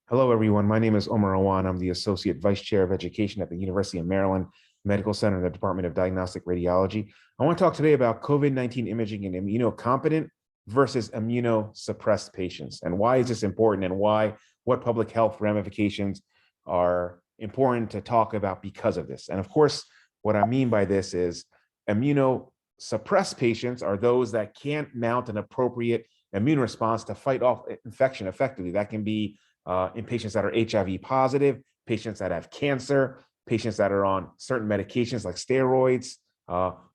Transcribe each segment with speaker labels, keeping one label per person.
Speaker 1: Hello, everyone. My name is Omar Awan. I'm the Associate Vice Chair of Education at the University of Maryland Medical Center in the Department of Diagnostic Radiology. I want to talk today about COVID-19 imaging in immunocompetent versus immunosuppressed patients. And why is this important and what public health ramifications are important to talk about because of this? And of course, what I mean by this is immunosuppressed patients are those that can't mount an appropriate immune response to fight off infection effectively. That can be in patients that are HIV positive, patients that have cancer, patients that are on certain medications like steroids,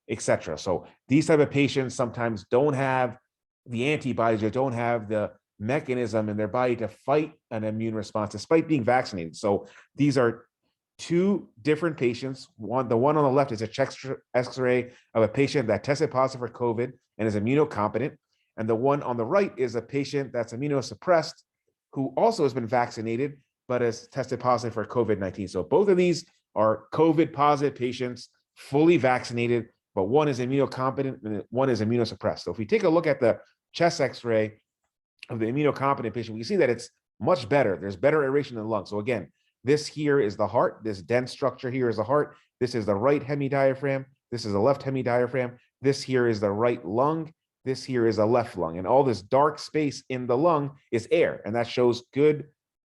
Speaker 1: etc. So these type of patients sometimes don't have the antibodies or don't have the mechanism in their body to fight an immune response despite being vaccinated. So these are two different patients. The one on the left is a chest X-ray of a patient that tested positive for COVID and is immunocompetent. And the one on the right is a patient that's immunosuppressed who also has been vaccinated, but has tested positive for COVID-19. So both of these are COVID positive patients, fully vaccinated, but one is immunocompetent and one is immunosuppressed. So if we take a look at the chest X-ray of the immunocompetent patient, we see that it's much better. There's better aeration in the lung. So again, this here is the heart. This dense structure here is the heart. This is the right hemidiaphragm. This is the left hemidiaphragm. This here is the right lung. This here is a left lung, and all this dark space in the lung is air, and that shows good,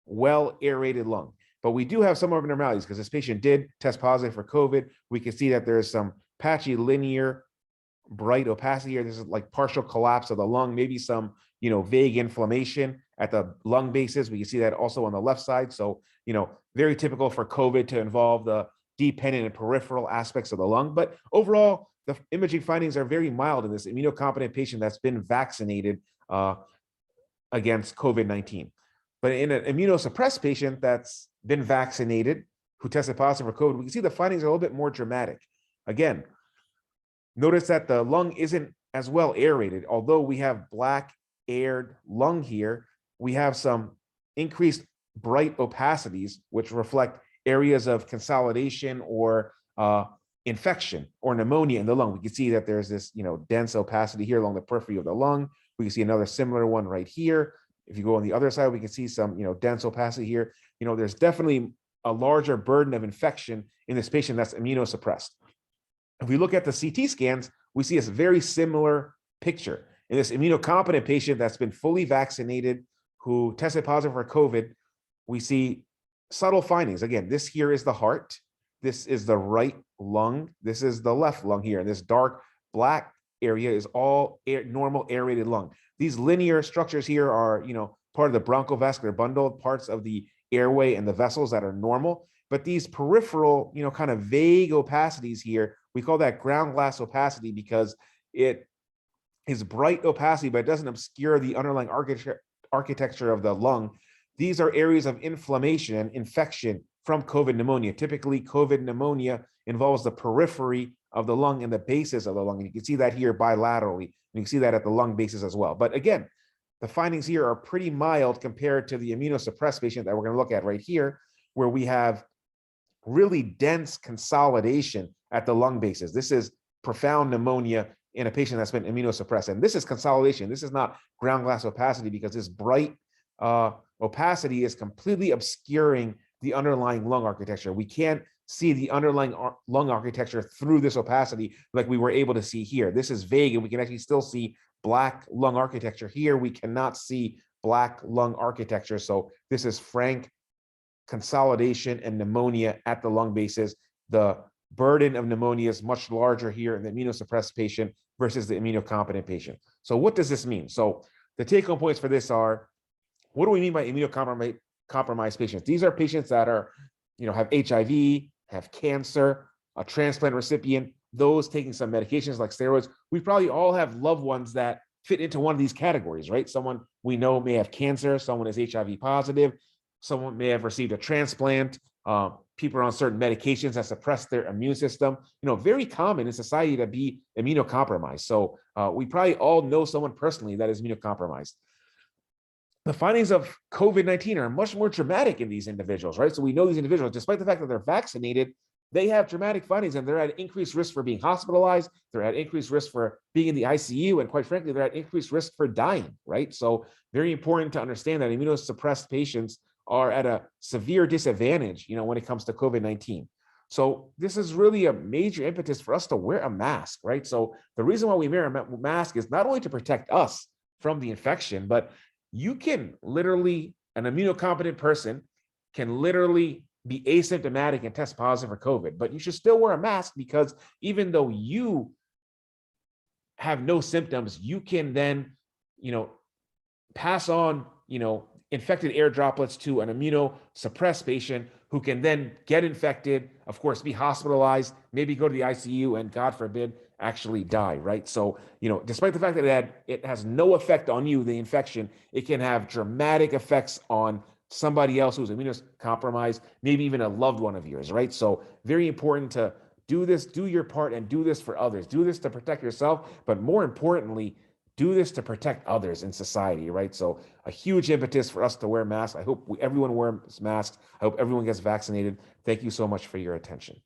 Speaker 1: well aerated lung. But we do have some abnormalities because this patient did test positive for COVID. We can see that there's some patchy, linear, bright opacity here. This is like partial collapse of the lung, maybe some, vague inflammation at the lung bases. We can see that also on the left side. So, very typical for COVID to involve the dependent and peripheral aspects of the lung. But overall, the imaging findings are very mild in this immunocompetent patient that's been vaccinated against COVID-19. But in an immunosuppressed patient that's been vaccinated, who tested positive for COVID, we can see the findings are a little bit more dramatic. Again, notice that the lung isn't as well aerated. Although we have black aired lung here, we have some increased bright opacities, which reflect areas of consolidation or infection or pneumonia in the lung. We can see that there's this, dense opacity here along the periphery of the lung. We can see another similar one right here. If you go on the other side, we can see some, dense opacity here. There's definitely a larger burden of infection in this patient that's immunosuppressed. If we look at the CT scans, we see a very similar picture. In this immunocompetent patient that's been fully vaccinated, who tested positive for COVID, we see subtle findings. Again, this here is the heart. This is the right lung. This is the left lung here. And this dark black area is all normal aerated lung. These linear structures here are, part of the bronchovascular bundle, parts of the airway and the vessels that are normal. But these peripheral, kind of vague opacities here, we call that ground glass opacity because it is bright opacity, but it doesn't obscure the underlying architecture of the lung. These are areas of inflammation and infection from COVID pneumonia. Typically, COVID pneumonia involves the periphery of the lung and the bases of the lung. And you can see that here bilaterally. And you can see that at the lung bases as well. But again, the findings here are pretty mild compared to the immunosuppressed patient that we're going to look at right here, where we have really dense consolidation at the lung bases. This is profound pneumonia in a patient that's been immunosuppressed. And this is consolidation. This is not ground glass opacity because this bright opacity is completely obscuring the underlying lung architecture. We can't see the underlying lung architecture through this opacity like we were able to see here. This is vague, and we can actually still see black lung architecture. Here, we cannot see black lung architecture. So this is frank consolidation and pneumonia at the lung bases. The burden of pneumonia is much larger here in the immunosuppressed patient versus the immunocompetent patient. So what does this mean? So the take-home points for this are, what do we mean by immunocompromised patients? These are patients that are, have HIV, have cancer, a transplant recipient, those taking some medications like steroids. We probably all have loved ones that fit into one of these categories, right? Someone we know may have cancer, someone is HIV positive, someone may have received a transplant, people are on certain medications that suppress their immune system. Very common in society to be immunocompromised. So we probably all know someone personally that is immunocompromised. The findings of COVID-19 are much more dramatic in these individuals, right? So we know these individuals, despite the fact that they're vaccinated, they have dramatic findings and they're at increased risk for being hospitalized. They're at increased risk for being in the ICU. And quite frankly, they're at increased risk for dying, right? So very important to understand that immunosuppressed patients are at a severe disadvantage, when it comes to COVID-19. So this is really a major impetus for us to wear a mask, right? So the reason why we wear a mask is not only to protect us from the infection, but you can literally, an immunocompetent person can literally be asymptomatic and test positive for COVID, but you should still wear a mask, because even though you have no symptoms, you can then, pass on, infected air droplets to an immunosuppressed patient who can then get infected, of course, be hospitalized, maybe go to the ICU, and God forbid, actually die, right? So, despite the fact that it has no effect on you, the infection, it can have dramatic effects on somebody else who's immunocompromised, maybe even a loved one of yours, right? So very important to do this, do your part, and do this for others. Do this to protect yourself, but more importantly, do this to protect others in society, right? So a huge impetus for us to wear masks. I hope everyone wears masks. I hope everyone gets vaccinated. Thank you so much for your attention.